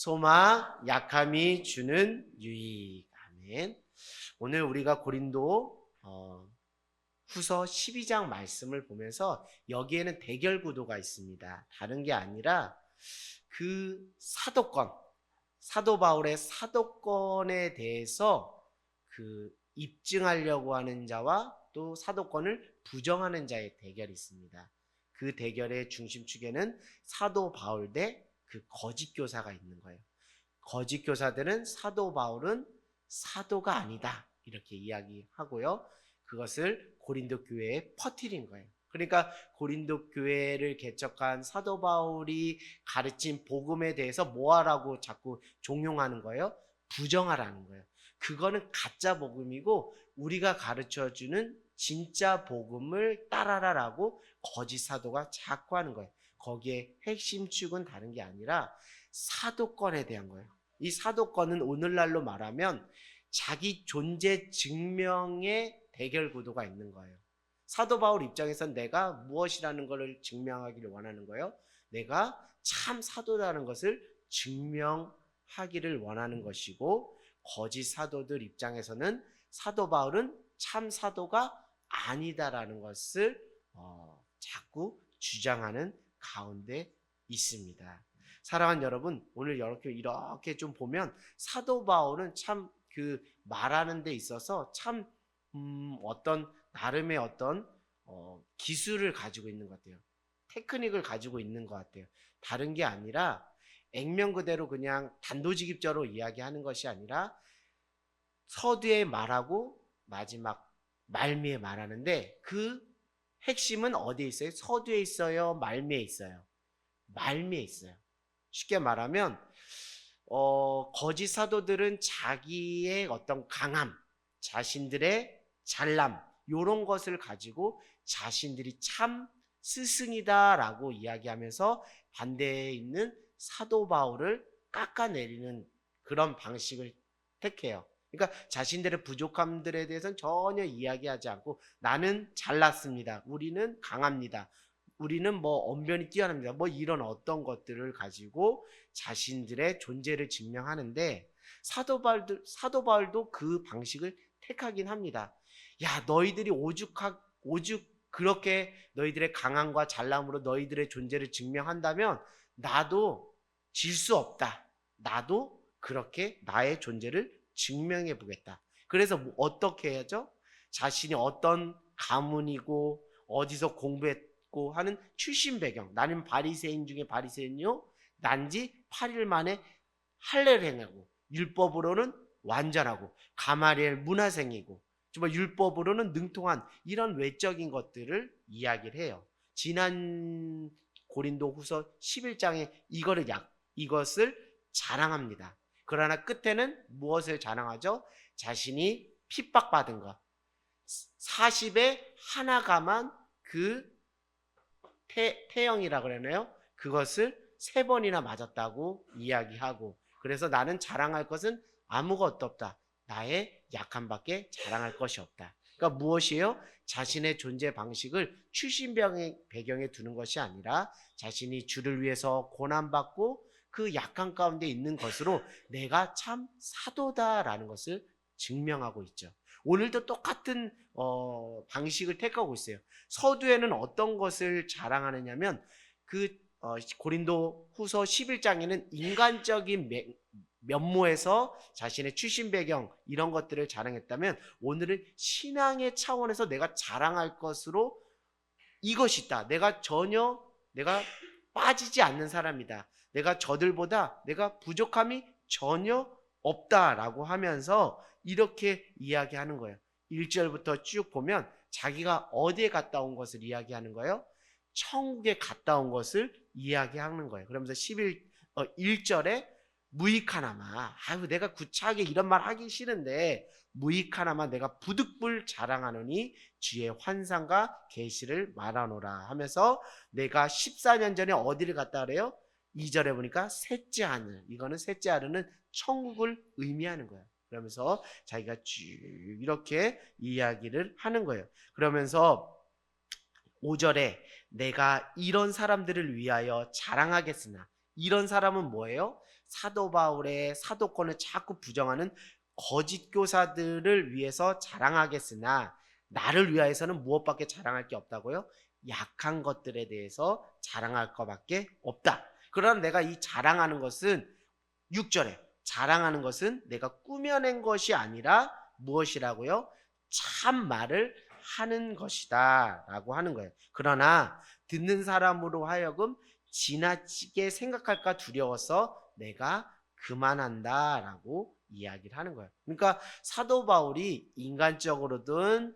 소망, 약함이 주는 유익. 아멘. 오늘 우리가 고린도 후서 12장 말씀을 보면서 여기에는 대결 구도가 있습니다. 다른 게 아니라 그 사도권, 사도 바울의 사도권에 대해서 그 입증하려고 하는 자와 또 사도권을 부정하는 자의 대결이 있습니다. 그 대결의 중심축에는 사도 바울 대 그 거짓 교사가 있는 거예요. 거짓 교사들은 사도 바울은 사도가 아니다 이렇게 이야기하고요. 그것을 고린도 교회에 퍼뜨린 거예요. 그러니까 고린도 교회를 개척한 사도 바울이 가르친 복음에 대해서 뭐하라고 자꾸 종용하는 거예요? 부정하라는 거예요. 그거는 가짜 복음이고 우리가 가르쳐주는 진짜 복음을 따라라라고 거짓 사도가 자꾸 하는 거예요. 거기에 핵심 축은 다른 게 아니라 사도권에 대한 거예요. 이 사도권은 오늘날로 말하면 자기 존재 증명의 대결 구도가 있는 거예요. 사도 바울 입장에선 내가 무엇이라는 것을 증명하기를 원하는 거예요. 내가 참 사도라는 것을 증명하기를 원하는 것이고, 거짓 사도들 입장에서는 사도 바울은 참 사도가 아니다라는 것을 자꾸 주장하는 가운데 있습니다. 사랑하는 여러분, 오늘 이렇게 좀 보면 사도 바울은 참 그 말하는 데 있어서 참 어떤 나름의 어떤 기술을 가지고 있는 것 같아요. 테크닉을 가지고 있는 것 같아요. 다른 게 아니라 액면 그대로 그냥 단도직입적으로 이야기하는 것이 아니라 서두에 말하고 마지막 말미에 말하는데 그 핵심은 어디에 있어요? 서두에 있어요? 말미에 있어요? 말미에 있어요. 쉽게 말하면 거짓 사도들은 자기의 어떤 강함, 자신들의 잘남 이런 것을 가지고 자신들이 참 스승이다라고 이야기하면서 반대에 있는 사도 바울을 깎아내리는 그런 방식을 택해요. 그러니까 자신들의 부족함들에 대해서는 전혀 이야기하지 않고 나는 잘났습니다. 우리는 강합니다. 우리는 뭐 언변이 뛰어납니다. 뭐 이런 어떤 것들을 가지고 자신들의 존재를 증명하는데 사도 바울도 그 방식을 택하긴 합니다. 야, 너희들이 오죽 그렇게 너희들의 강함과 잘남으로 너희들의 존재를 증명한다면 나도 질 수 없다. 나도 그렇게 나의 존재를 증명해 보겠다. 그래서 어떻게 해야죠? 자신이 어떤 가문이고 어디서 공부했고 하는 출신 배경. 나는 바리새인 중에 바리새인이요. 난지 8일 만에 할례를 행하고 율법으로는 완전하고 가마리엘 문화생이고 정말 율법으로는 능통한 이런 외적인 것들을 이야기를 해요. 지난 고린도 후서 11장에 이것을 자랑합니다. 그러나 끝에는 무엇을 자랑하죠? 자신이 핍박받은 것. 40에 하나가만 그 태형이라 그러나요? 그것을 3번이나 맞았다고 이야기하고 그래서 나는 자랑할 것은 아무것도 없다. 나의 약함밖에 자랑할 것이 없다. 그러니까 무엇이에요? 자신의 존재 방식을 출신 배경에 두는 것이 아니라 자신이 주를 위해서 고난받고 그 약함 가운데 있는 것으로 내가 참 사도다라는 것을 증명하고 있죠. 오늘도 똑같은 방식을 택하고 있어요. 서두에는 어떤 것을 자랑하느냐면 그 고린도 후서 11장에는 인간적인 면모에서 자신의 출신 배경 이런 것들을 자랑했다면 오늘은 신앙의 차원에서 내가 자랑할 것으로 이것이 있다. 내가 빠지지 않는 사람이다. 내가 저들보다 내가 부족함이 전혀 없다라고 하면서 이렇게 이야기하는 거예요. 1절부터 쭉 보면 자기가 어디에 갔다 온 것을 이야기하는 거예요. 천국에 갔다 온 것을 이야기하는 거예요. 그러면서 1절에 무익하나마 내가 구차하게 이런 말 하기 싫은데 무익하나마 내가 부득불 자랑하노니 주의 환상과 계시를 말하노라 하면서 내가 14년 전에 어디를 갔다 그래요? 2절에 보니까 셋째 하늘, 이거는 셋째 하늘은 천국을 의미하는 거예요. 그러면서 자기가 쭉 이렇게 이야기를 하는 거예요. 그러면서 5절에 내가 이런 사람들을 위하여 자랑하겠으나 이런 사람은 뭐예요? 사도 바울의 사도권을 자꾸 부정하는 거짓 교사들을 위해서 자랑하겠으나 나를 위하여서는 무엇밖에 자랑할 게 없다고요? 약한 것들에 대해서 자랑할 것밖에 없다. 그러나 내가 이 자랑하는 것은 6절에 자랑하는 것은 내가 꾸며낸 것이 아니라 무엇이라고요? 참 말을 하는 것이다 라고 하는 거예요. 그러나 듣는 사람으로 하여금 지나치게 생각할까 두려워서 내가 그만한다 라고 이야기를 하는 거예요. 그러니까 사도 바울이 인간적으로든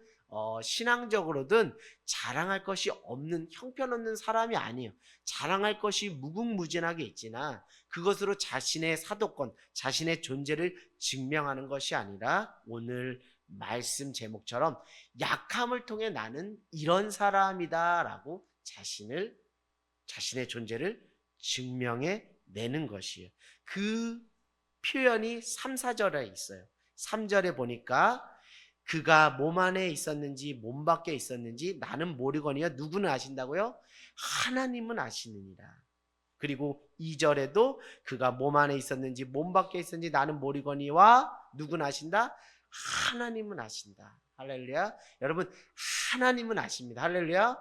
신앙적으로든 자랑할 것이 없는 형편없는 사람이 아니에요. 자랑할 것이 무궁무진하게 있지나 그것으로 자신의 사도권, 자신의 존재를 증명하는 것이 아니라 오늘 말씀 제목처럼 약함을 통해 나는 이런 사람이다 라고 자신의 존재를 증명해 내는 것이에요. 그 표현이 3, 4절에 있어요. 3절에 보니까 그가 몸 안에 있었는지 몸 밖에 있었는지 나는 모르거니와 누구는 아신다고요? 하나님은 아시느니라. 그리고 2절에도 그가 몸 안에 있었는지 몸 밖에 있었는지 나는 모르거니와 누구는 아신다? 하나님은 아신다. 할렐루야. 여러분 하나님은 아십니다. 할렐루야.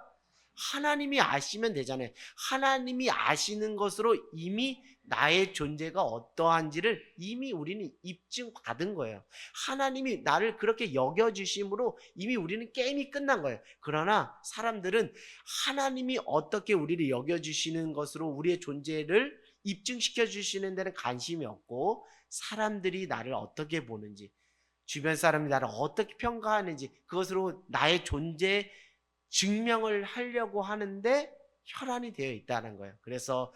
하나님이 아시면 되잖아요. 하나님이 아시는 것으로 이미 나의 존재가 어떠한지를 이미 우리는 입증받은 거예요. 하나님이 나를 그렇게 여겨주심으로 이미 우리는 게임이 끝난 거예요. 그러나 사람들은 하나님이 어떻게 우리를 여겨주시는 것으로 우리의 존재를 입증시켜 주시는 데는 관심이 없고 사람들이 나를 어떻게 보는지 주변 사람이 나를 어떻게 평가하는지 그것으로 나의 존재 증명을 하려고 하는데 혈안이 되어 있다는 거예요. 그래서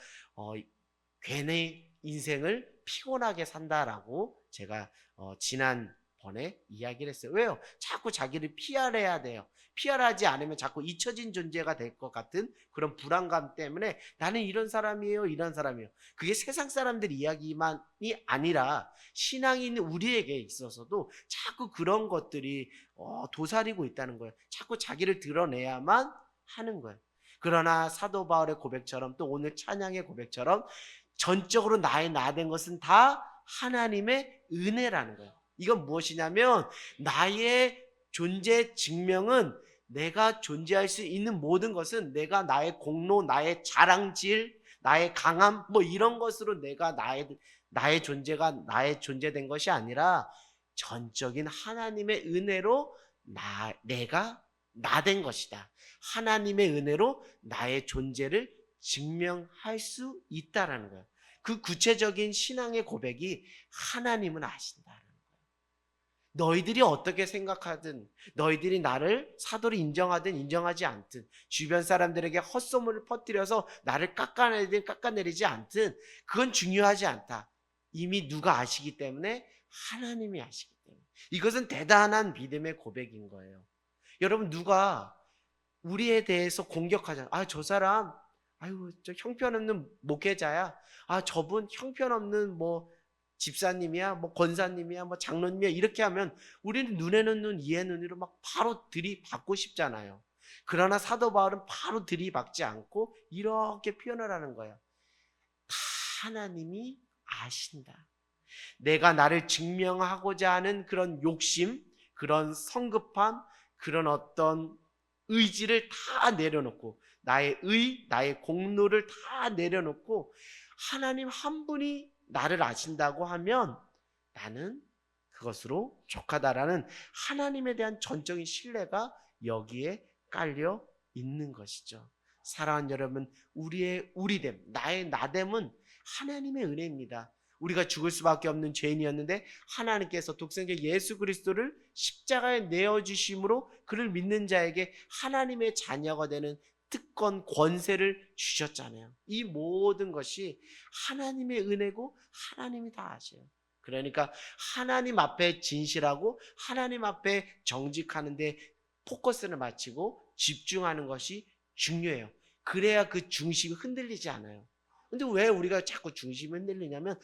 괜히 인생을 피곤하게 산다라고 제가 지난번에 이야기를 했어요. 왜요? 자꾸 자기를 피하려야 돼요. 피하지 않으면 자꾸 잊혀진 존재가 될 것 같은 그런 불안감 때문에 나는 이런 사람이에요, 이런 사람이에요. 그게 세상 사람들 이야기만이 아니라 신앙이 있는 우리에게 있어서도 자꾸 그런 것들이 도사리고 있다는 거예요. 자꾸 자기를 드러내야만 하는 거예요. 그러나 사도 바울의 고백처럼 또 오늘 찬양의 고백처럼 전적으로 나의 나 된 것은 다 하나님의 은혜라는 거예요. 이건 무엇이냐면 나의 존재 증명은 내가 존재할 수 있는 모든 것은 내가 나의 공로, 나의 자랑질, 나의 강함 뭐 이런 것으로 내가 나의 존재가 나의 존재된 것이 아니라 전적인 하나님의 은혜로 내가 나 된 것이다. 하나님의 은혜로 나의 존재를 증명할 수 있다라는 거예요. 그 구체적인 신앙의 고백이 하나님은 아신다라는 거예요. 너희들이 어떻게 생각하든 너희들이 나를 사도로 인정하든 인정하지 않든 주변 사람들에게 헛소문을 퍼뜨려서 나를 깎아내리든 깎아내리지 않든 그건 중요하지 않다. 이미 누가 아시기 때문에 하나님이 아시기 때문에 이것은 대단한 믿음의 고백인 거예요. 여러분 누가 우리에 대해서 공격하잖아. 저 사람 저 형편없는 목회자야. 저분 형편없는 뭐 집사님이야, 뭐 권사님이야, 뭐 장로님이야 이렇게 하면 우리는 눈에는 눈, 이에는 이로 막 바로 들이받고 싶잖아요. 그러나 사도 바울은 바로 들이받지 않고 이렇게 표현을 하는 거예요. 다 하나님이 아신다. 내가 나를 증명하고자 하는 그런 욕심, 그런 성급함, 그런 어떤 의지를 다 내려놓고 나의 나의 공로를 다 내려놓고 하나님 한 분이 나를 아신다고 하면 나는 그것으로 족하다라는 하나님에 대한 전적인 신뢰가 여기에 깔려 있는 것이죠. 사랑하는 여러분, 우리의 우리됨, 나의 나됨은 하나님의 은혜입니다. 우리가 죽을 수밖에 없는 죄인이었는데 하나님께서 독생자 예수 그리스도를 십자가에 내어주심으로 그를 믿는 자에게 하나님의 자녀가 되는 특권, 권세를 주셨잖아요. 이 모든 것이 하나님의 은혜고 하나님이 다 아셔요. 그러니까 하나님 앞에 진실하고 하나님 앞에 정직하는데 포커스를 맞추고 집중하는 것이 중요해요. 그래야 그 중심이 흔들리지 않아요. 근데 왜 우리가 자꾸 중심이 흔들리냐면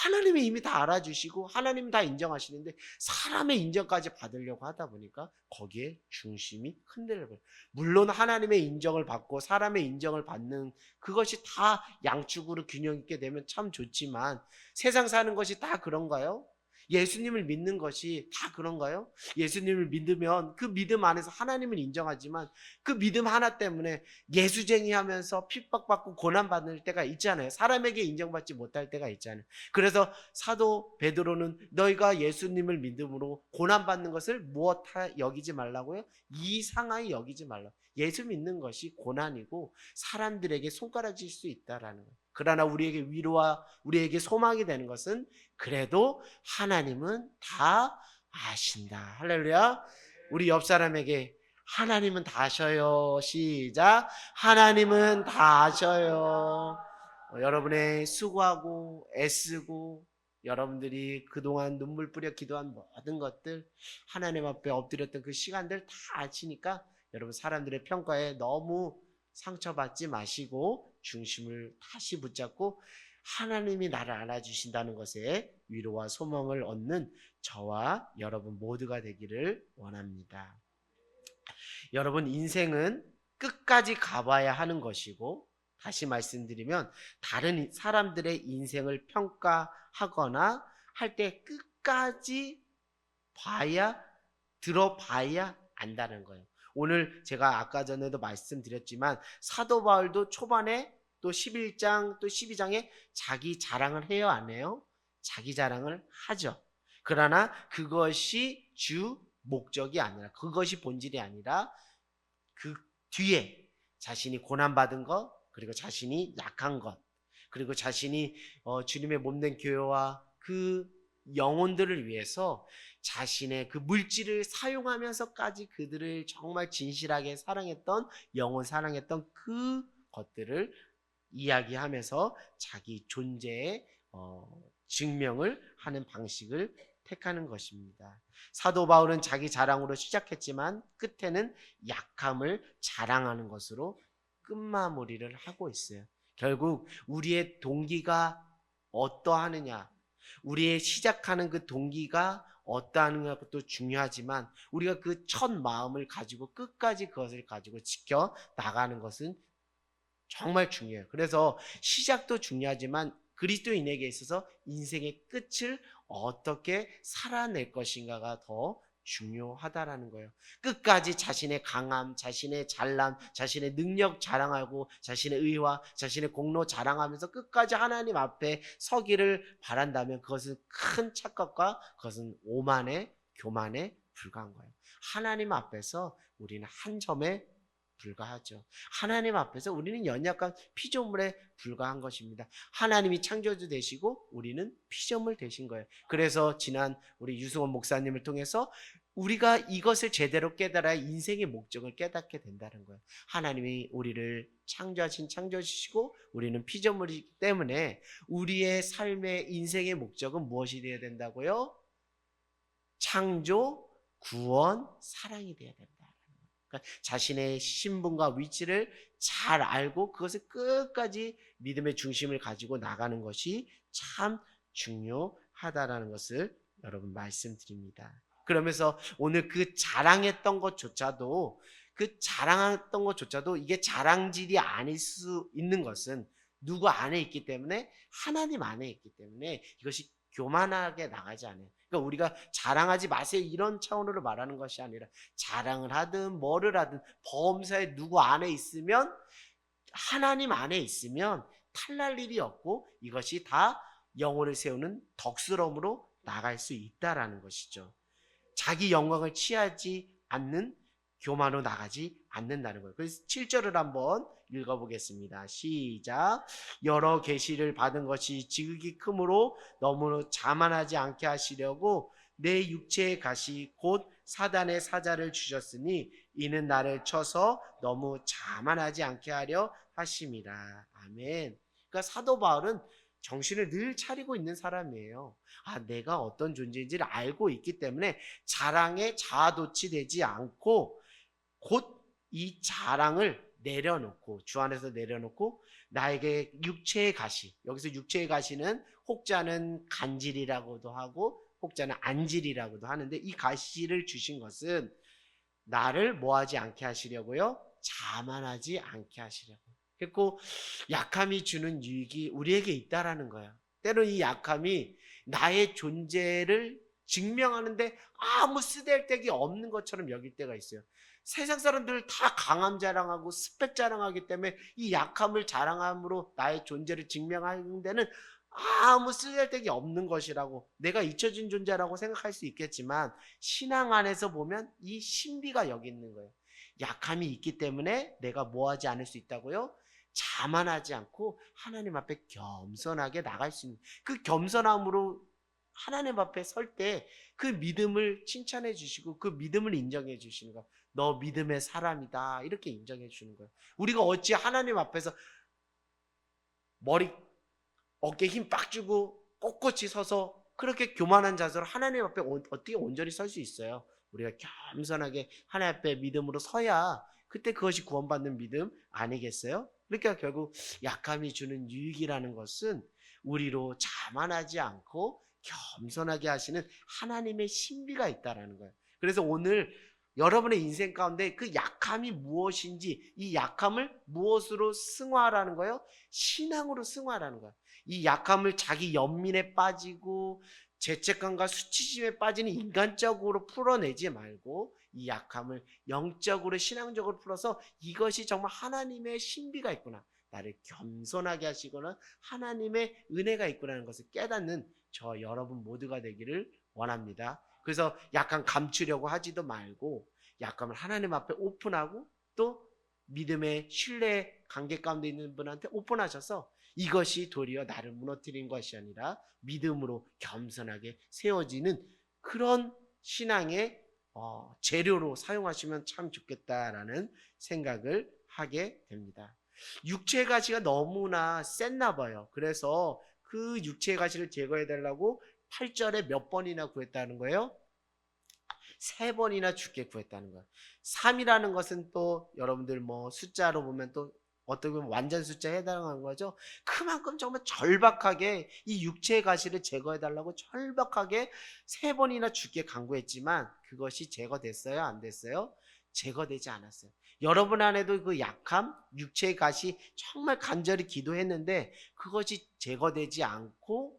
하나님이 이미 다 알아주시고 하나님이 다 인정하시는데 사람의 인정까지 받으려고 하다 보니까 거기에 중심이 흔들려요. 물론 하나님의 인정을 받고 사람의 인정을 받는 그것이 다 양쪽으로 균형 있게 되면 참 좋지만 세상 사는 것이 다 그런가요? 예수님을 믿는 것이 다 그런가요? 예수님을 믿으면 그 믿음 안에서 하나님을 인정하지만 그 믿음 하나 때문에 예수쟁이 하면서 핍박받고 고난받을 때가 있잖아요. 사람에게 인정받지 못할 때가 있잖아요. 그래서 사도 베드로는 너희가 예수님을 믿음으로 고난받는 것을 무엇하 여기지 말라고요? 이상하게 여기지 말라. 예수 믿는 것이 고난이고 사람들에게 손가락질 수 있다라는 거예요. 그러나 우리에게 위로와 우리에게 소망이 되는 것은 그래도 하나님은 다 아신다. 할렐루야. 우리 옆 사람에게 하나님은 다 아셔요. 시작. 하나님은 다 아셔요. 여러분의 수고하고 애쓰고 여러분들이 그동안 눈물 뿌려 기도한 모든 것들 하나님 앞에 엎드렸던 그 시간들 다 아시니까 여러분 사람들의 평가에 너무 상처받지 마시고 중심을 다시 붙잡고 하나님이 나를 안아주신다는 것에 위로와 소망을 얻는 저와 여러분 모두가 되기를 원합니다. 여러분 인생은 끝까지 가봐야 하는 것이고 다시 말씀드리면 다른 사람들의 인생을 평가하거나 할 때 끝까지 봐야 들어봐야 안다는 거예요. 오늘 제가 아까 전에도 말씀드렸지만 사도 바울도 초반에 또 11장 또 12장에 자기 자랑을 해요, 안 해요? 자기 자랑을 하죠. 그러나 그것이 주 목적이 아니라 그것이 본질이 아니라 그 뒤에 자신이 고난받은 것 그리고 자신이 약한 것 그리고 자신이 주님의 몸된 교회와 그 영혼들을 위해서 자신의 그 물질을 사용하면서까지 그들을 정말 진실하게 사랑했던 영혼 사랑했던 그 것들을 이야기하면서 자기 존재의 증명을 하는 방식을 택하는 것입니다. 사도 바울은 자기 자랑으로 시작했지만 끝에는 약함을 자랑하는 것으로 끝마무리를 하고 있어요. 결국 우리의 동기가 어떠하느냐, 우리의 시작하는 그 동기가 어떠하느냐 것도 중요하지만 우리가 그 첫 마음을 가지고 끝까지 그것을 가지고 지켜 나가는 것은 정말 중요해요. 그래서 시작도 중요하지만 그리스도인에게 있어서 인생의 끝을 어떻게 살아낼 것인가가 더 중요하다라는 거예요. 끝까지 자신의 강함, 자신의 잘남, 자신의 능력 자랑하고 자신의 의와 자신의 공로 자랑하면서 끝까지 하나님 앞에 서기를 바란다면 그것은 큰 착각과 그것은 오만에 교만에 불과한 거예요. 하나님 앞에서 우리는 한 점에 불과하죠. 하나님 앞에서 우리는 연약한 피조물에 불과한 것입니다. 하나님이 창조주 되시고 우리는 피조물 되신 거예요. 그래서 지난 우리 유승원 목사님을 통해서 우리가 이것을 제대로 깨달아야 인생의 목적을 깨닫게 된다는 거예요. 하나님이 우리를 창조하신 창조주시고 우리는 피조물이기 때문에 우리의 삶의 인생의 목적은 무엇이 되어야 된다고요? 창조, 구원, 사랑이 되어야 된다. 그러니까 자신의 신분과 위치를 잘 알고 그것을 끝까지 믿음의 중심을 가지고 나가는 것이 참 중요하다라는 것을 여러분 말씀드립니다. 그러면서 오늘 그 자랑했던 것조차도 이게 자랑질이 아닐 수 있는 것은 누구 안에 있기 때문에 하나님 안에 있기 때문에 이것이 교만하게 나가지 않아요. 그러니까 우리가 자랑하지 마세요 이런 차원으로 말하는 것이 아니라 자랑을 하든 뭐를 하든 범사에 누구 안에 있으면 하나님 안에 있으면 탈날 일이 없고 이것이 다 영혼을 세우는 덕스러움으로 나갈 수 있다라는 것이죠. 자기 영광을 취하지 않는 교만으로 나가지 않는다는 거예요. 그래서 7절을 한번 읽어보겠습니다. 시작. 여러 계시를 받은 것이 지극히 크므로 너무 자만하지 않게 하시려고 내 육체의 가시 곧 사단의 사자를 주셨으니 이는 나를 쳐서 너무 자만하지 않게 하려 하심이라. 아멘. 그러니까 사도 바울은 정신을 늘 차리고 있는 사람이에요. 내가 어떤 존재인지를 알고 있기 때문에 자랑에 자아도취되지 않고 곧 이 자랑을 내려놓고, 주 안에서 내려놓고 나에게 육체의 가시, 여기서 육체의 가시는 혹자는 간질이라고도 하고 혹자는 안질이라고도 하는데, 이 가시를 주신 것은 나를 뭐하지 않게 하시려고요? 자만하지 않게 하시려고. 그리고 약함이 주는 유익이 우리에게 있다라는 거야. 때로 이 약함이 나의 존재를 증명하는데 아무 쓰잘데기 없는 것처럼 여길 때가 있어요. 세상 사람들 다 강함 자랑하고 스펙 자랑하기 때문에 이 약함을 자랑함으로 나의 존재를 증명하는 데는 아무 쓰잘데기 없는 것이라고, 내가 잊혀진 존재라고 생각할 수 있겠지만, 신앙 안에서 보면 이 신비가 여기 있는 거예요. 약함이 있기 때문에 내가 뭐하지 않을 수 있다고요? 자만하지 않고 하나님 앞에 겸손하게 나갈 수 있는, 그 겸손함으로 하나님 앞에 설 때 그 믿음을 칭찬해 주시고 그 믿음을 인정해 주시는 거예요. 너 믿음의 사람이다, 이렇게 인정해 주는 거예요. 우리가 어찌 하나님 앞에서 머리 어깨에 힘 빡 주고 꼿꼿이 서서 그렇게 교만한 자세로 하나님 앞에 어떻게 온전히 설 수 있어요? 우리가 겸손하게 하나님 앞에 믿음으로 서야 그때 그것이 구원받는 믿음 아니겠어요? 그러니까 결국 약함이 주는 유익이라는 것은 우리로 자만하지 않고 겸손하게 하시는 하나님의 신비가 있다라는 거예요. 그래서 오늘 여러분의 인생 가운데 그 약함이 무엇인지, 이 약함을 무엇으로 승화하라는 거예요? 신앙으로 승화하라는 거예요. 이 약함을 자기 연민에 빠지고 죄책감과 수치심에 빠지는 인간적으로 풀어내지 말고 이 약함을 영적으로 신앙적으로 풀어서 이것이 정말 하나님의 신비가 있구나, 나를 겸손하게 하시거나 하나님의 은혜가 있구나는 것을 깨닫는 저 여러분 모두가 되기를 원합니다. 그래서 약간 감추려고 하지도 말고 약함을 하나님 앞에 오픈하고 또 믿음의 신뢰 관계 가운데 있는 분한테 오픈하셔서 이것이 도리어 나를 무너뜨린 것이 아니라 믿음으로 겸손하게 세워지는 그런 신앙의 재료로 사용하시면 참 좋겠다라는 생각을 하게 됩니다. 육체의 가시가 너무나 셌나 봐요. 그래서 그 육체의 가시를 제거해 달라고 8절에 몇 번이나 구했다는 거예요? 3번이나 주께 구했다는 거예요. 3이라는 것은 또 여러분들 뭐 숫자로 보면 또 어떻게 보면 완전 숫자에 해당하는 거죠. 그만큼 정말 절박하게 이 육체의 가시를 제거해 달라고 절박하게 3번이나 주께 간구했지만 그것이 제거됐어요? 안 됐어요? 제거되지 않았어요. 여러분 안에도 그 약함, 육체의 가시 정말 간절히 기도했는데 그것이 제거되지 않고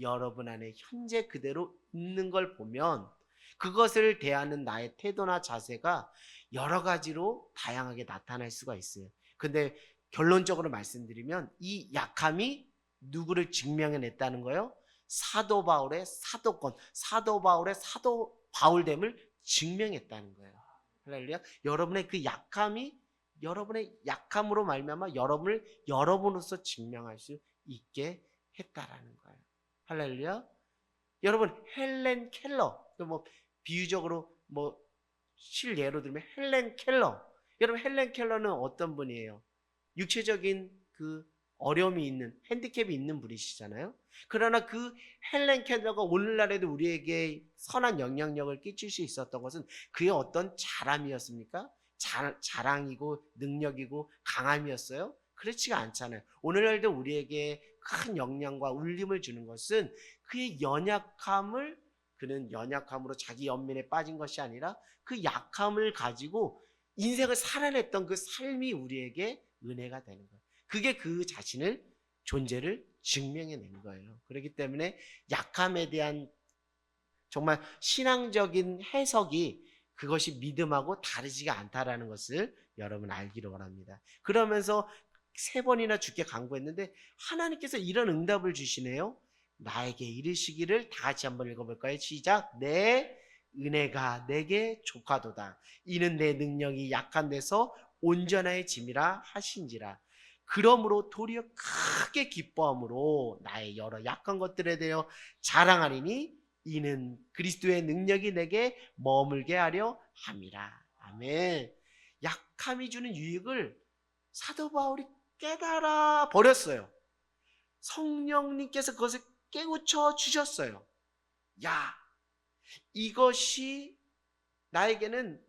여러분 안에 현재 그대로 있는 걸 보면 그것을 대하는 나의 태도나 자세가 여러 가지로 다양하게 나타날 수가 있어요. 근데 결론적으로 말씀드리면 이 약함이 누구를 증명해냈다는 거예요? 사도 바울의 사도권, 사도 바울의 사도 바울됨을 증명했다는 거예요. 할렐루야. 여러분의 그 약함이 여러분의 약함으로 말미암아 여러분을 여러분으로서 증명할 수 있게 했다라는 거예요. 할렐루야. 여러분 헬렌 켈러, 뭐 비유적으로 뭐 실예로 들면 헬렌 켈러. 여러분 헬렌 켈러는 어떤 분이에요? 육체적인 그 어려움이 있는, 핸디캡이 있는 분이시잖아요. 그러나 그 헬렌 켈러가 오늘날에도 우리에게 선한 영향력을 끼칠 수 있었던 것은 그의 어떤 자람이었습니까? 자랑이고 능력이고 강함이었어요? 그렇지가 않잖아요. 오늘날도 우리에게 큰 영향과 울림을 주는 것은 그의 연약함을, 그는 연약함으로 자기 연민에 빠진 것이 아니라 그 약함을 가지고 인생을 살아냈던 그 삶이 우리에게 은혜가 되는 거예요. 그게 그 자신을, 존재를 증명해낸 거예요. 그렇기 때문에 약함에 대한 정말 신앙적인 해석이 그것이 믿음하고 다르지가 않다라는 것을 여러분 알기를 원합니다. 그러면서 3번이나 주께 간구했는데 하나님께서 이런 응답을 주시네요. 나에게 이르시기를, 다 같이 한번 읽어볼까요? 시작. 내 은혜가 내게 족하도다. 이는 내 능력이 약한 데서 온전하의 짐이라 하신지라. 그러므로 도리어 크게 기뻐함으로 나의 여러 약한 것들에 대하여 자랑하리니 이는 그리스도의 능력이 내게 머물게 하려 함이라. 아멘. 약함이 주는 유익을 사도 바울이 깨달아 버렸어요. 성령님께서 그것을 깨우쳐 주셨어요. 야, 이것이 나에게는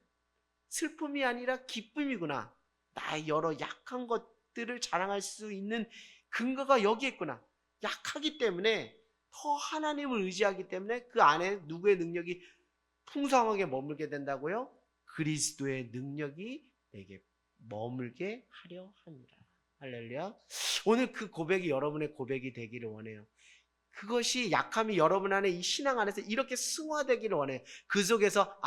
슬픔이 아니라 기쁨이구나. 나의 여러 약한 것들을 자랑할 수 있는 근거가 여기에 있구나. 약하기 때문에 더 하나님을 의지하기 때문에 그 안에 누구의 능력이 풍성하게 머물게 된다고요? 그리스도의 능력이 내게 머물게 하려 합니다. 할렐루야. 오늘 그 고백이 여러분의 고백이 되기를 원해요. 그것이 약함이 여러분 안에 이 신앙 안에서 이렇게 승화되기를 원해요. 그 속에서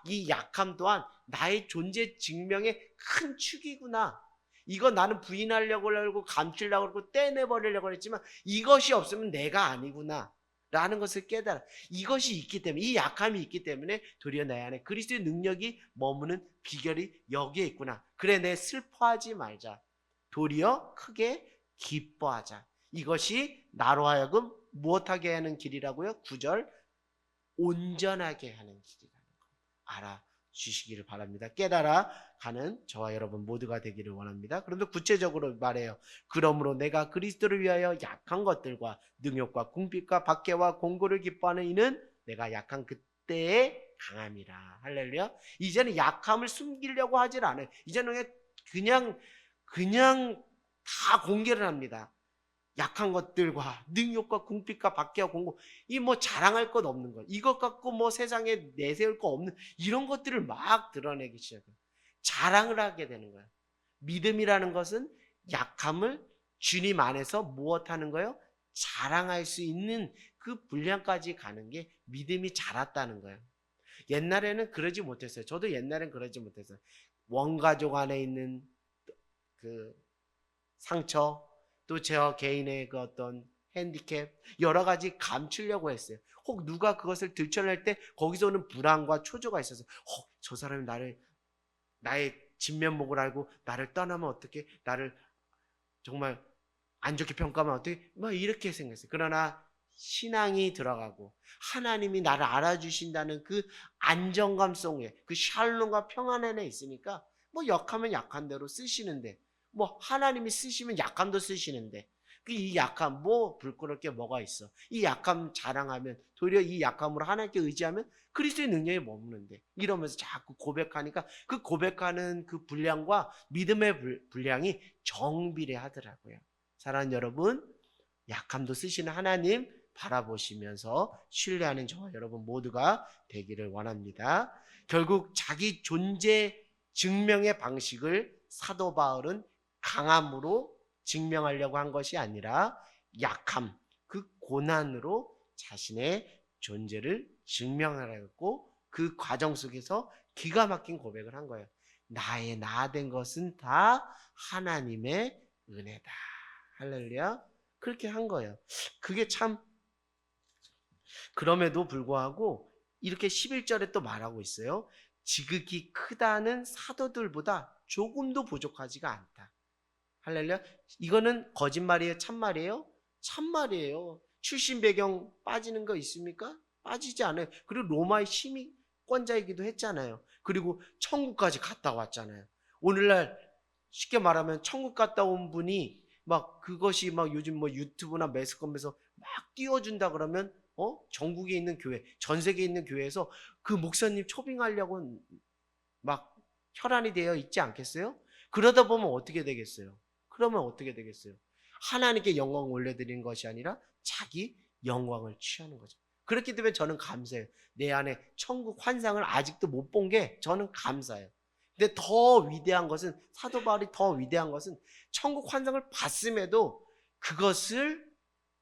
이 약함 또한 나의 존재 증명의 큰 축이구나. 이거 나는 부인하려고 하고 감추려고 하고 떼내버리려고 했지만 이것이 없으면 내가 아니구나 라는 것을 깨달아. 이것이 있기 때문에, 이 약함이 있기 때문에 도리어 내 안에 그리스도의 능력이 머무는 비결이 여기에 있구나. 그래, 내 슬퍼하지 말자. 도리어 크게 기뻐하자. 이것이 나로 하여금 무엇하게 하는 길이라고요? 9절, 온전하게 하는 길이라는 거 알아주시기를 바랍니다. 깨달아 가는 저와 여러분 모두가 되기를 원합니다. 그런데 구체적으로 말해요. 그러므로 내가 그리스도를 위하여 약한 것들과 능욕과 궁핍과 박해와 공고를 기뻐하는 이는 내가 약한 그때의 강함이라. 할렐루야. 이제는 약함을 숨기려고 하질 않아요. 이제는 그냥 다 공개를 합니다. 약한 것들과 능욕과 궁핍과 박해와 공고, 이 뭐 자랑할 것 없는 것, 이것 갖고 뭐 세상에 내세울 거 없는 이런 것들을 막 드러내기 시작해요. 자랑을 하게 되는 거예요. 믿음이라는 것은 약함을 주님 안에서 무엇하는 거예요? 자랑할 수 있는 그 분량까지 가는 게 믿음이 자랐다는 거예요. 옛날에는 그러지 못했어요. 저도 옛날엔 그러지 못했어요. 원가족 안에 있는 그 상처, 또 저 개인의 그 어떤 핸디캡, 여러 가지 감추려고 했어요. 혹 누가 그것을 들춰낼 때 거기서 오는 불안과 초조가 있어서 저 사람이 나의 진면목을 알고 나를 떠나면 어떻게, 나를 정말 안 좋게 평가하면 어떻게, 뭐 이렇게 생각했어요. 그러나 신앙이 들어가고 하나님이 나를 알아주신다는 그 안정감 속에 그 샬롬과 평안 안에 있으니까 뭐 약하면 약한 대로 쓰시는데, 뭐 하나님이 쓰시면 약함도 쓰시는데, 이 약함 뭐 불끄러울 게 뭐가 있어. 이 약함 자랑하면, 도리어 이 약함으로 하나님께 의지하면 그리스도의 능력이 머무는데, 이러면서 자꾸 고백하니까 그 고백하는 그 분량과 믿음의 분량이 정비례하더라고요. 사랑하는 여러분, 약함도 쓰시는 하나님 바라보시면서 신뢰하는 저와 여러분 모두가 되기를 원합니다. 결국 자기 존재 증명의 방식을 사도 바울은 강함으로 증명하려고 한 것이 아니라 약함, 그 고난으로 자신의 존재를 증명하려고 했고, 그 과정 속에서 기가 막힌 고백을 한 거예요. 나의 나 된 것은 다 하나님의 은혜다. 할렐루야. 그렇게 한 거예요. 그게 참, 그럼에도 불구하고 이렇게 11절에 또 말하고 있어요. 지극히 크다는 사도들보다 조금도 부족하지가 않다. 할렐루야. 이거는 거짓말이에요? 참말이에요? 참말이에요. 출신 배경 빠지는 거 있습니까? 빠지지 않아요. 그리고 로마의 시민권자이기도 했잖아요. 그리고 천국까지 갔다 왔잖아요. 오늘날 쉽게 말하면 천국 갔다 온 분이 막 그것이 막 요즘 뭐 유튜브나 매스컴에서 막 띄워준다 그러면 전국에 있는 교회, 전 세계에 있는 교회에서 그 목사님 초빙하려고 막 혈안이 되어 있지 않겠어요? 그러다 보면 어떻게 되겠어요? 그러면 어떻게 되겠어요? 하나님께 영광 올려드리는 것이 아니라 자기 영광을 취하는 거죠. 그렇기 때문에 저는 감사해요. 내 안에 천국 환상을 아직도 못 본 게 저는 감사해요. 근데 더 위대한 것은, 사도 바울이 더 위대한 것은 천국 환상을 봤음에도 그것을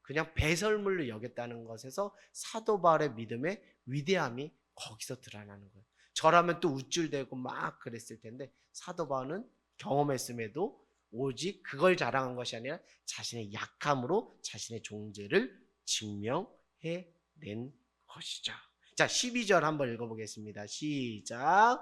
그냥 배설물로 여겼다는 것에서 사도 바울의 믿음의 위대함이 거기서 드러나는 거예요. 저라면 또 우쭐대고 막 그랬을 텐데, 사도 바울은 경험했음에도 오직 그걸 자랑한 것이 아니라 자신의 약함으로 자신의 존재를 증명해낸 것이죠. 자, 12절 한번 읽어보겠습니다. 시작.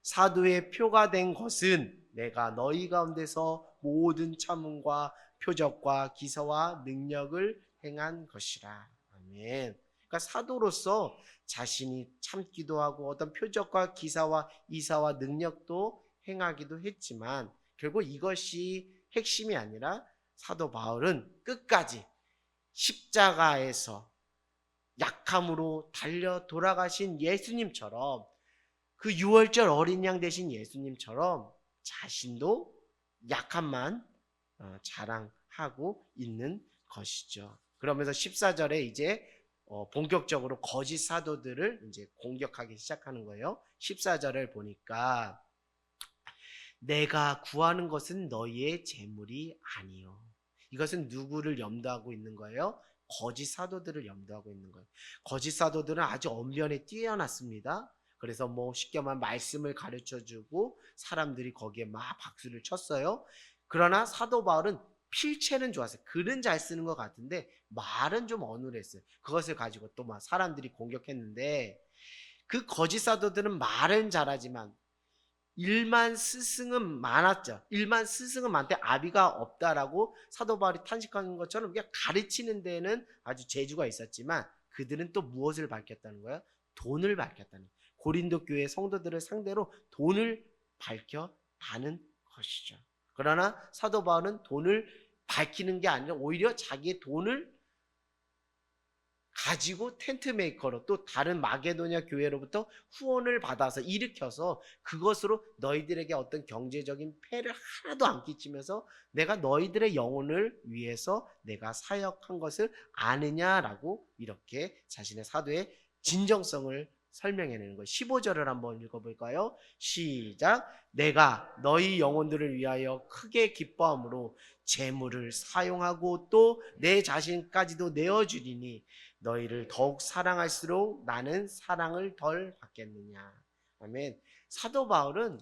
사도의 표가 된 것은 내가 너희 가운데서 모든 참음과 표적과 기사와 능력을 행한 것이라. 아멘. 그러니까 사도로서 자신이 참기도 하고 어떤 표적과 기사와 이사와 능력도 행하기도 했지만, 결국 이것이 핵심이 아니라 사도 바울은 끝까지 십자가에서 약함으로 달려 돌아가신 예수님처럼, 그 유월절 어린 양 되신 예수님처럼 자신도 약함만 자랑하고 있는 것이죠. 그러면서 14절에 이제 본격적으로 거짓 사도들을 이제 공격하기 시작하는 거예요. 14절을 보니까 내가 구하는 것은 너희의 재물이 아니요. 이것은 누구를 염두하고 있는 거예요? 거짓 사도들을 염두하고 있는 거예요. 거짓 사도들은 아주 언변에 뛰어났습니다. 그래서 뭐 쉽게 말하면 말씀을 가르쳐주고 사람들이 거기에 막 박수를 쳤어요. 그러나 사도 바울은 필체는 좋았어요. 글은 잘 쓰는 것 같은데 말은 좀 어눌했어요. 그것을 가지고 또 막 사람들이 공격했는데 그 거짓 사도들은 말은 잘하지만 일만 스승은 많았죠. 일만 스승은 많대 아비가 없다라고 사도 바울이 탄식하는 것처럼 그냥 가르치는 데는 아주 재주가 있었지만 그들은 또 무엇을 밝혔다는 거야? 돈을 밝혔다는 거야. 고린도 교회 성도들을 상대로 돈을 밝혀가는 것이죠. 그러나 사도 바울은 돈을 밝히는 게 아니라 오히려 자기의 돈을 가지고 텐트 메이커로 또 다른 마게도냐 교회로부터 후원을 받아서 일으켜서 그것으로 너희들에게 어떤 경제적인 폐를 하나도 안 끼치면서 내가 너희들의 영혼을 위해서 내가 사역한 것을 아느냐라고 이렇게 자신의 사도의 진정성을 설명해내는 거예요. 15절을 한번 읽어볼까요? 시작. 내가 너희 영혼들을 위하여 크게 기뻐함으로 재물을 사용하고 또 내 자신까지도 내어주리니 너희를 더욱 사랑할수록 나는 사랑을 덜 받겠느냐. 아멘. 사도 바울은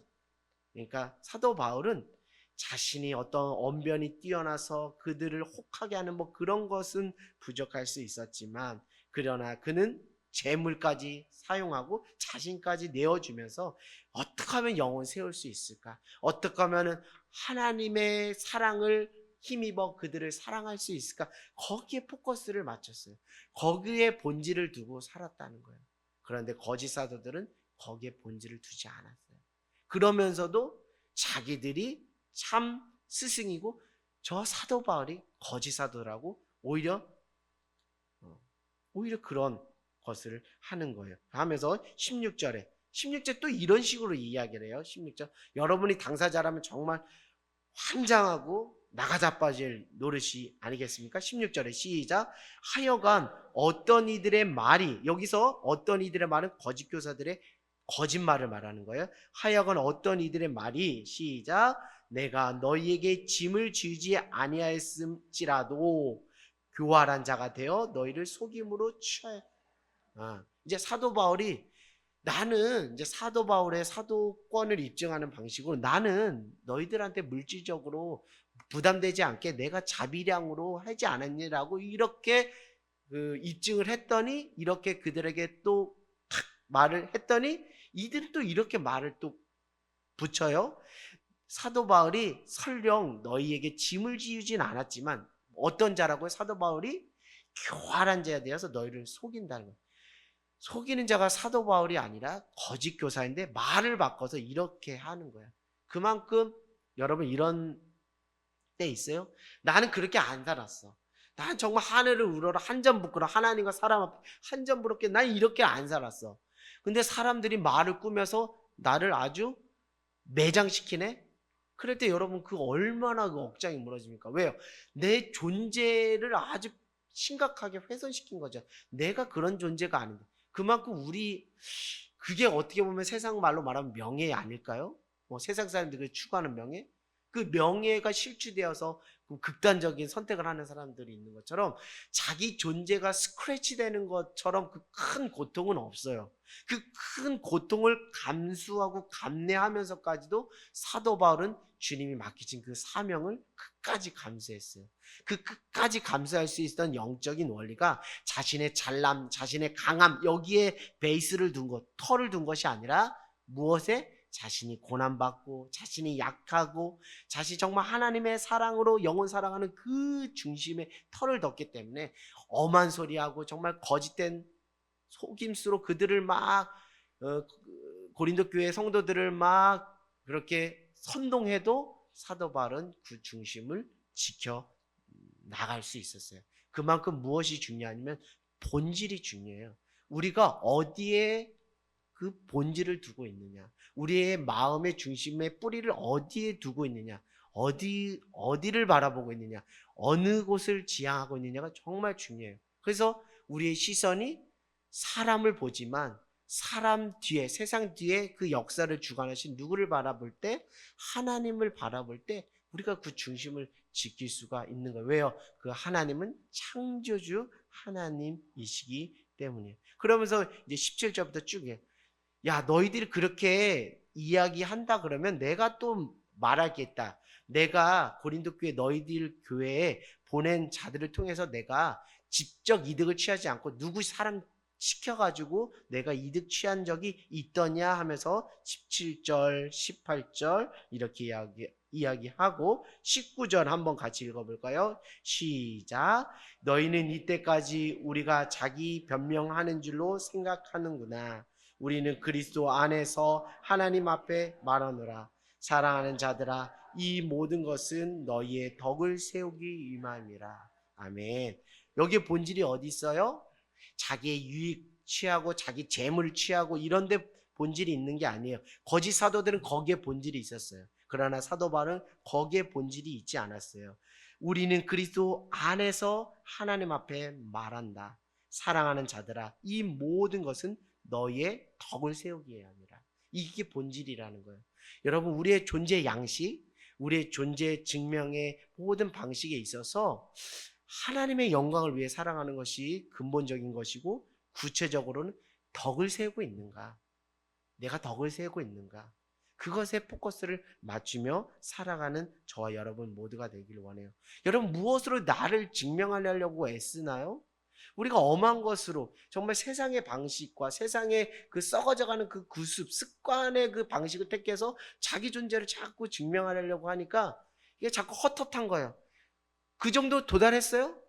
자신이 어떤 언변이 뛰어나서 그들을 혹하게 하는 뭐 그런 것은 부족할 수 있었지만 그러나 그는 재물까지 사용하고 자신까지 내어주면서 어떻게 하면 영혼 세울 수 있을까? 어떻게 하면 하나님의 사랑을 힘입어 그들을 사랑할 수 있을까? 거기에 포커스를 맞췄어요. 거기에 본질을 두고 살았다는 거예요. 그런데 거짓 사도들은 거기에 본질을 두지 않았어요. 그러면서도 자기들이 참 스승이고 저 사도 바울이 거짓 사도라고 오히려 그런 것을 하는 거예요. 하면서 16절에 또 이런 식으로 이야기를 해요. 16절 여러분이 당사자라면 정말 환장하고 나가자빠질 노릇이 아니겠습니까? 16절에 시작. 하여간 어떤 이들의 말이, 여기서 어떤 이들의 말은 거짓 교사들의 거짓말을 말하는 거예요. 하여간 어떤 이들의 말이 시작. 내가 너희에게 짐을 지우지 아니하였음지라도 교활한 자가 되어 너희를 속임으로 취하여. 이제 사도 바울이 나는 이제 사도 바울의 사도권을 입증하는 방식으로 나는 너희들한테 물질적으로 부담되지 않게 내가 자비량으로 하지 않았니라고 이렇게 입증을 했더니 이렇게 그들에게 또 말을 했더니 이들이 또 이렇게 말을 또 붙여요. 사도 바울이 설령 너희에게 짐을 지우진 않았지만 어떤 자라고요? 사도 바울이 교활한 자에 대해서 너희를 속인다는 거예요. 속이는 자가 사도 바울이 아니라 거짓 교사인데 말을 바꿔서 이렇게 하는 거야. 그만큼 여러분 이런 때 있어요? 나는 그렇게 안 살았어. 난 정말 하늘을 우러러 한 점 부끄러 하나님과 사람 앞에 한 점 부럽게 난 이렇게 안 살았어. 근데 사람들이 말을 꾸며서 나를 아주 매장시키네? 그럴 때 여러분 그 얼마나 그 억장이 무너집니까? 왜요? 내 존재를 아주 심각하게 훼손시킨 거죠. 내가 그런 존재가 아닌데. 그만큼 그게 어떻게 보면 세상 말로 말하면 명예 아닐까요? 세상 사람들이 추구하는 명예? 그 명예가 실추되어서 극단적인 선택을 하는 사람들이 있는 것처럼 자기 존재가 스크래치 되는 것처럼 그 큰 고통은 없어요. 그 큰 고통을 감수하고 감내하면서까지도 사도 바울은 주님이 맡기신 그 사명을 끝까지 감수했어요. 그 끝까지 감수할 수 있었던 영적인 원리가 자신의 잘남, 자신의 강함 여기에 베이스를 둔 것, 터를 둔 것이 아니라 무엇에? 자신이 고난받고 자신이 약하고 자신이 정말 하나님의 사랑으로 영혼 사랑하는 그 중심에 터를 뒀기 때문에 엄한 소리하고 정말 거짓된 속임수로 그들을 막 고린도 교회 성도들을 막 그렇게 선동해도 사도 바울은 그 중심을 지켜 나갈 수 있었어요. 그만큼 무엇이 중요하냐면 본질이 중요해요. 우리가 어디에 그 본질을 두고 있느냐, 우리의 마음의 중심의 뿌리를 어디에 두고 있느냐, 어디를 바라보고 있느냐, 어느 곳을 지향하고 있느냐가 정말 중요해요. 그래서 우리의 시선이 사람을 보지만 사람 뒤에, 세상 뒤에 그 역사를 주관하신 누구를 바라볼 때, 하나님을 바라볼 때 우리가 그 중심을 지킬 수가 있는 거예요. 왜요? 그 하나님은 창조주 하나님이시기 때문이에요. 그러면서 이제 17절부터 쭉 해요. 야, 너희들이 그렇게 이야기한다 그러면 내가 또 말하겠다. 내가 고린도 교회 너희들 교회에 보낸 자들을 통해서 내가 직접 이득을 취하지 않고 누구 사람 시켜가지고 내가 이득 취한 적이 있더냐 하면서 17절, 18절 이렇게 이야기하고 19절 한번 같이 읽어볼까요? 시작. 너희는 이때까지 우리가 자기 변명하는 줄로 생각하는구나. 우리는 그리스도 안에서 하나님 앞에 말하노라. 사랑하는 자들아, 이 모든 것은 너희의 덕을 세우기 위함이라. 아멘. 여기에 본질이 어디 있어요? 자기의 유익 취하고 자기 재물 취하고 이런 데 본질이 있는 게 아니에요. 거짓 사도들은 거기에 본질이 있었어요. 그러나 사도 바울은 거기에 본질이 있지 않았어요. 우리는 그리스도 안에서 하나님 앞에 말한다. 사랑하는 자들아, 이 모든 것은 너희의 덕을 세우기 아니라. 이게 본질이라는 거예요. 여러분, 우리의 존재 양식, 우리의 존재 증명의 모든 방식에 있어서 하나님의 영광을 위해 살아가는 것이 근본적인 것이고, 구체적으로는 덕을 세우고 있는가, 내가 덕을 세우고 있는가, 그것에 포커스를 맞추며 살아가는 저와 여러분 모두가 되길 원해요. 여러분, 무엇으로 나를 증명하려고 애쓰나요? 우리가 엄한 것으로 정말 세상의 방식과 세상의 그 썩어져가는 그 구습, 습관의 그 방식을 택해서 자기 존재를 자꾸 증명하려고 하니까 이게 자꾸 헛헛한 거예요. 그 정도 도달했어요?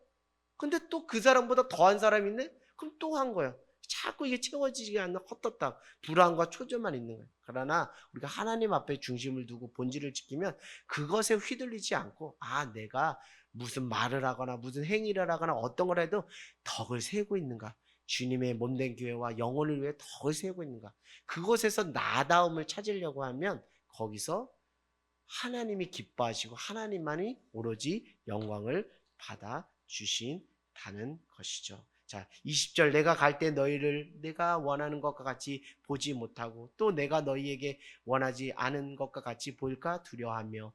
근데 또 그 사람보다 더한 사람이 있네? 그럼 또 한 거예요. 자꾸 이게 채워지지 않는 헛헛함, 불안과 초조만 있는 거예요. 그러나 우리가 하나님 앞에 중심을 두고 본질을 지키면 그것에 휘둘리지 않고, 내가 무슨 말을 하거나 무슨 행위를 하거나 어떤 걸 해도 덕을 세우고 있는가, 주님의 몸된 교회와 영혼을 위해 덕을 세우고 있는가, 그곳에서 나다움을 찾으려고 하면 거기서 하나님이 기뻐하시고 하나님만이 오로지 영광을 받아 주신다는 것이죠. 자, 20절, 내가 갈 때 너희를 내가 원하는 것과 같이 보지 못하고 또 내가 너희에게 원하지 않은 것과 같이 보일까 두려워하며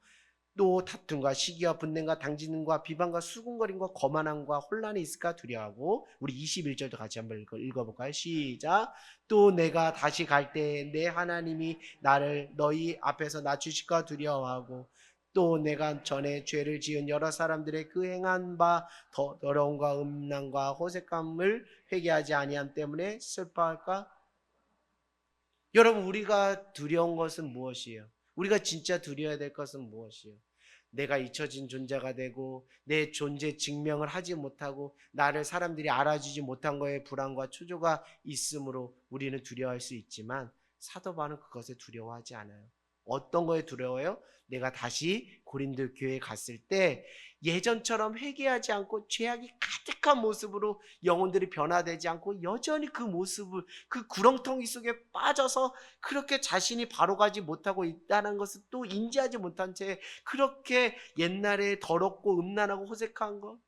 또 다툼과 시기와 분냄과 당지능과 비방과 수군거림과 거만함과 혼란이 있을까 두려워하고, 우리 21절도 같이 한번 읽어볼까요? 시작. 또 내가 다시 갈 때 내 하나님이 나를 너희 앞에서 낮추실까 두려워하고 또 내가 전에 죄를 지은 여러 사람들의 그 행한 바 더러움과 음란과 호색함을 회개하지 아니함 때문에 슬퍼할까? 여러분, 우리가 두려운 것은 무엇이에요? 우리가 진짜 두려워야 될 것은 무엇이에요? 내가 잊혀진 존재가 되고 내 존재 증명을 하지 못하고 나를 사람들이 알아주지 못한 거에 불안과 초조가 있으므로 우리는 두려워할 수 있지만, 사도 바울은 그것에 두려워하지 않아요. 어떤 거에 두려워요? 내가 다시 고린도 교회에 갔을 때 예전처럼 회개하지 않고 죄악이 가득한 모습으로 영혼들이 변화되지 않고 여전히 그 모습을, 그 구렁텅이 속에 빠져서 그렇게 자신이 바로 가지 못하고 있다는 것을 또 인지하지 못한 채 그렇게 옛날에 더럽고 음란하고 호색한 것,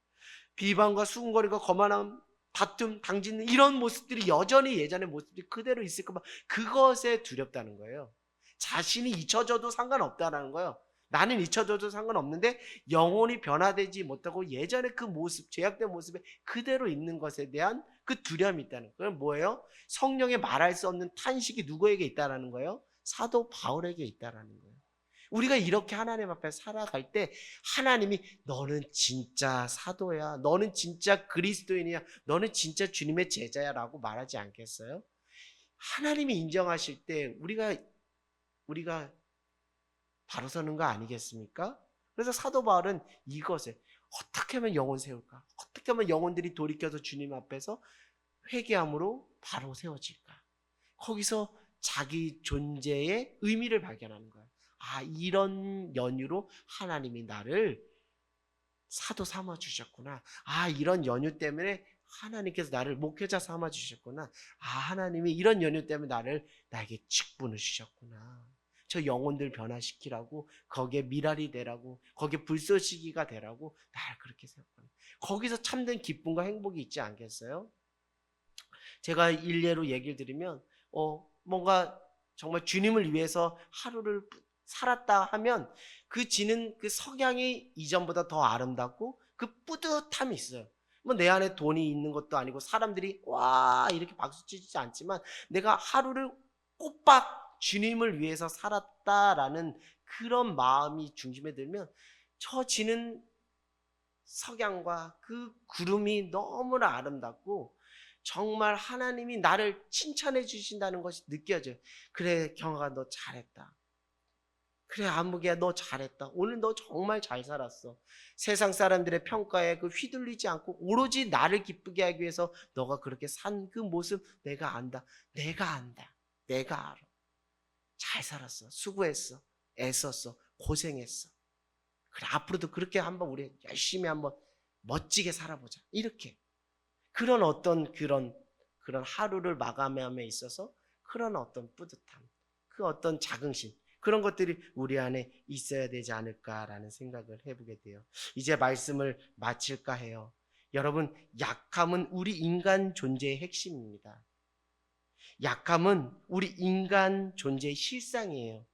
비방과 수군거리가 거만함, 다툼, 당짓는 이런 모습들이 여전히 예전의 모습들이 그대로 있을까 봐, 그것에 두렵다는 거예요. 자신이 잊혀져도 상관없다라는 거예요. 나는 잊혀져도 상관없는데 영혼이 변화되지 못하고 예전의 그 모습, 죄악된 모습에 그대로 있는 것에 대한 그 두려움이 있다는 거예요. 그건 뭐예요? 성령의 말할 수 없는 탄식이 누구에게 있다라는 거예요? 사도 바울에게 있다라는 거예요. 우리가 이렇게 하나님 앞에 살아갈 때 하나님이 너는 진짜 사도야, 너는 진짜 그리스도인이야, 너는 진짜 주님의 제자야 라고 말하지 않겠어요? 하나님이 인정하실 때 우리가 바로 서는 거 아니겠습니까? 그래서 사도 바울은 이것에 어떻게 하면 영혼 세울까? 어떻게 하면 영혼들이 돌이켜서 주님 앞에서 회개함으로 바로 세워질까? 거기서 자기 존재의 의미를 발견하는 거예요. 이런 연유로 하나님이 나를 사도 삼아 주셨구나. 이런 연유 때문에 하나님께서 나를 목회자 삼아 주셨구나. 하나님이 이런 연유 때문에 나에게 직분을 주셨구나. 저 영혼들 변화시키라고, 거기에 미랄이 되라고, 거기에 불쏘시기가 되라고 날 그렇게 생각하는, 거기서 참된 기쁨과 행복이 있지 않겠어요? 제가 일례로 얘기를 드리면 뭔가 정말 주님을 위해서 하루를 살았다 하면 그 지는 그 석양이 이전보다 더 아름답고 그 뿌듯함이 있어요. 뭐 내 안에 돈이 있는 것도 아니고 사람들이 와 이렇게 박수 치지 않지만 내가 하루를 꼬박 주님을 위해서 살았다라는 그런 마음이 중심에 들면 저 지는 석양과 그 구름이 너무나 아름답고 정말 하나님이 나를 칭찬해 주신다는 것이 느껴져요. 그래 경아가 너 잘했다. 그래 안무기야 너 잘했다. 오늘 너 정말 잘 살았어. 세상 사람들의 평가에 그 휘둘리지 않고 오로지 나를 기쁘게 하기 위해서 너가 그렇게 산 그 모습 내가 안다. 내가 안다. 내가 알아. 잘 살았어. 수고했어. 애썼어. 고생했어. 그래 앞으로도 그렇게 한번 우리 열심히 한번 멋지게 살아보자. 이렇게 그런 어떤 그런 하루를 마감함에 있어서 그런 어떤 뿌듯함, 그 어떤 자긍심, 그런 것들이 우리 안에 있어야 되지 않을까라는 생각을 해보게 돼요. 이제 말씀을 마칠까 해요. 여러분, 약함은 우리 인간 존재의 핵심입니다. 약함은 우리 인간 존재의 실상이에요.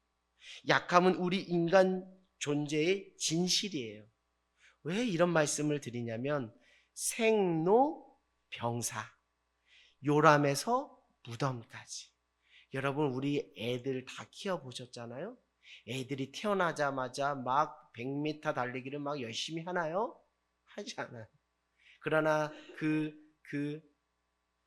약함은 우리 인간 존재의 진실이에요. 왜 이런 말씀을 드리냐면 생로병사, 요람에서 무덤까지. 여러분 우리 애들 다 키워보셨잖아요? 애들이 태어나자마자 막 100m 달리기를 막 열심히 하나요? 하지 않아요. 그러나 그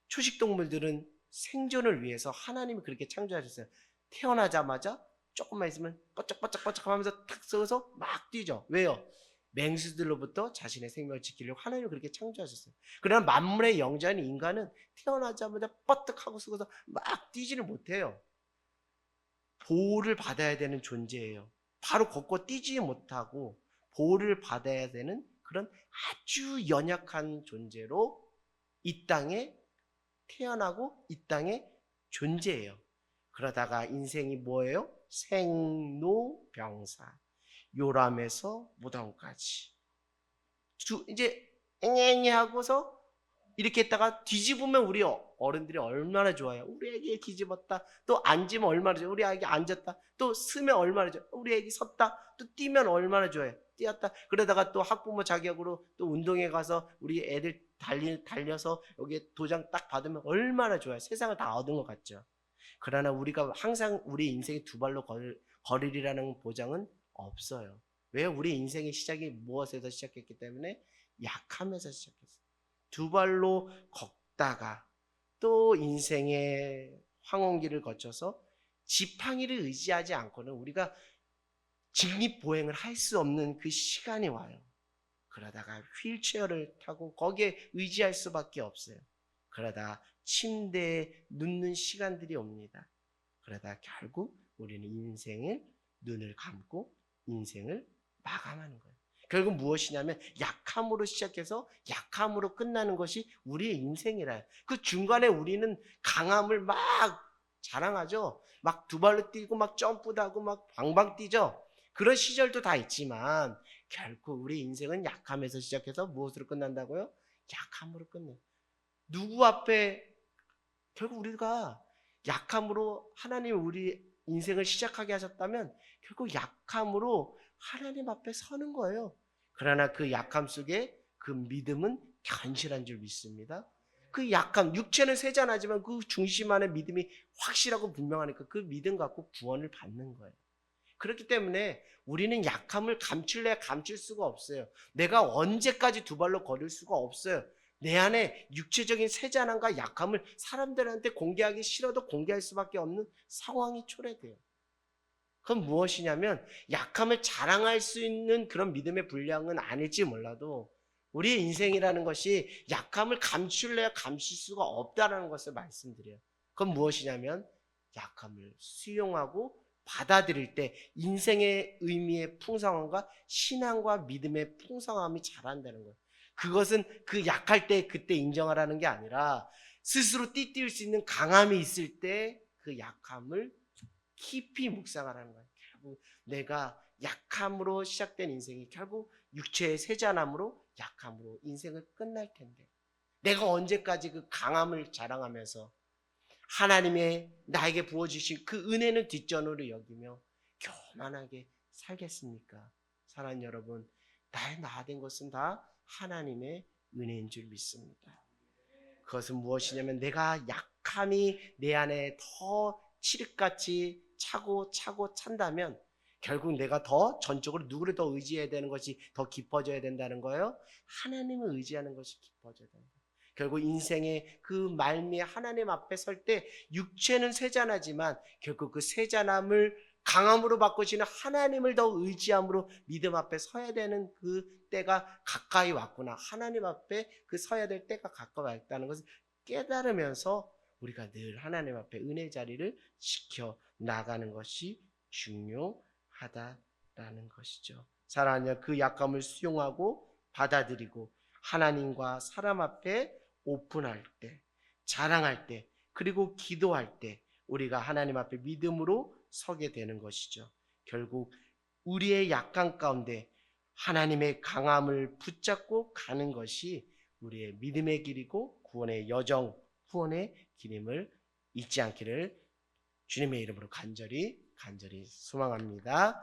초식동물들은 생존을 위해서 하나님이 그렇게 창조하셨어요. 태어나자마자 조금만 있으면 뻐쩍뻐쩍 하면서 탁 쏘서 막 뛰죠. 왜요? 맹수들로부터 자신의 생명을 지키려고 하나님이 그렇게 창조하셨어요. 그러나 만물의 영자인 인간은 태어나자마자 뻐뜩하고 쓰고서 막 뛰지를 못해요. 보호를 받아야 되는 존재예요. 바로 걷고 뛰지 못하고 보호를 받아야 되는 그런 아주 연약한 존재로 이 땅에 태어나고 이 땅에 존재해요. 그러다가 인생이 뭐예요? 생로병사, 요람에서 무덤까지. 이제 앵앵이 하고서 이렇게 했다가 뒤집으면 우리 어른들이 얼마나 좋아요. 우리 애기 뒤집었다. 또 앉으면 얼마나 좋아요. 우리 애기 앉았다. 또 서면 얼마나 좋아요. 우리 애기 섰다. 또 뛰면 얼마나 좋아요. 뛰었다. 그러다가 또 학부모 자격으로 또 운동회 가서 우리 애들 달려서 여기에 도장 딱 받으면 얼마나 좋아요. 세상을 다 얻은 것 같죠. 그러나 우리가 항상 우리 인생이 두 발로 걸으리라는 보장은 없어요. 왜? 우리 인생의 시작이 무엇에서 시작했기 때문에 약함에서 시작했어요. 두 발로 걷다가 또 인생의 황혼기를 거쳐서 지팡이를 의지하지 않고는 우리가 직립보행을 할 수 없는 그 시간이 와요. 그러다가 휠체어를 타고 거기에 의지할 수밖에 없어요. 그러다 침대에 눕는 시간들이 옵니다. 그러다 결국 우리는 인생을 눈을 감고 인생을 마감하는 거예요. 결국 무엇이냐면 약함으로 시작해서 약함으로 끝나는 것이 우리의 인생이라. 그 중간에 우리는 강함을 막 자랑하죠. 막 두 발로 뛰고 막 점프도 하고 막 방방 뛰죠. 그런 시절도 다 있지만 결국 우리 인생은 약함에서 시작해서 무엇으로 끝난다고요? 약함으로 끝내요. 누구 앞에 결국 우리가 약함으로 하나님이 우리 인생을 시작하게 하셨다면 결국 약함으로 하나님 앞에 서는 거예요. 그러나 그 약함 속에 그 믿음은 견실한 줄 믿습니다. 그 약함, 육체는 세잔하지만 그 중심 안에 믿음이 확실하고 분명하니까 그 믿음 갖고 구원을 받는 거예요. 그렇기 때문에 우리는 약함을 감출래야 감출 수가 없어요. 내가 언제까지 두 발로 걸을 수가 없어요. 내 안에 육체적인 세잔함과 약함을 사람들한테 공개하기 싫어도 공개할 수밖에 없는 상황이 초래돼요. 그건 무엇이냐면 약함을 자랑할 수 있는 그런 믿음의 분량은 아닐지 몰라도 우리의 인생이라는 것이 약함을 감출래야 감출 수가 없다는 것을 말씀드려요. 그건 무엇이냐면 약함을 수용하고 받아들일 때 인생의 의미의 풍성함과 신앙과 믿음의 풍성함이 자란다는 거예요. 그것은 그 약할 때 그때 인정하라는 게 아니라 스스로 띠띠울 수 있는 강함이 있을 때 그 약함을 깊이 묵상하라는 거예요. 결국 내가 약함으로 시작된 인생이 결국 육체의 세잔함으로 약함으로 인생을 끝날 텐데 내가 언제까지 그 강함을 자랑하면서 하나님의 나에게 부어주신 그 은혜는 뒷전으로 여기며 교만하게 살겠습니까? 사랑하는 여러분, 나의 나 된 것은 다 하나님의 은혜인 줄 믿습니다. 그것은 무엇이냐면 내가 약함이 내 안에 더 칠흑같이 차고 찬다면 결국 내가 더 전적으로 누구를 더 의지해야 되는 것이 더 깊어져야 된다는 거예요. 하나님을 의지하는 것이 깊어져야 된다. 결국 인생의 그 말미에 하나님 앞에 설 때 육체는 세잔하지만 결국 그 세잔함을 강함으로 바꾸시는 하나님을 더 의지함으로 믿음 앞에 서야 되는 그 때가 가까이 왔구나. 하나님 앞에 그 서야 될 때가 가까이 왔다는 것을 깨달으면서 우리가 늘 하나님 앞에 은혜 자리를 지켜 나가는 것이 중요하다라는 것이죠. 사랑하는 그 약함을 수용하고 받아들이고 하나님과 사람 앞에 오픈할 때, 자랑할 때, 그리고 기도할 때 우리가 하나님 앞에 믿음으로 서게 되는 것이죠. 결국 우리의 약함 가운데 하나님의 강함을 붙잡고 가는 것이 우리의 믿음의 길이고 구원의 여정, 후원의 길임을 잊지 않기를 주님의 이름으로 간절히 소망합니다.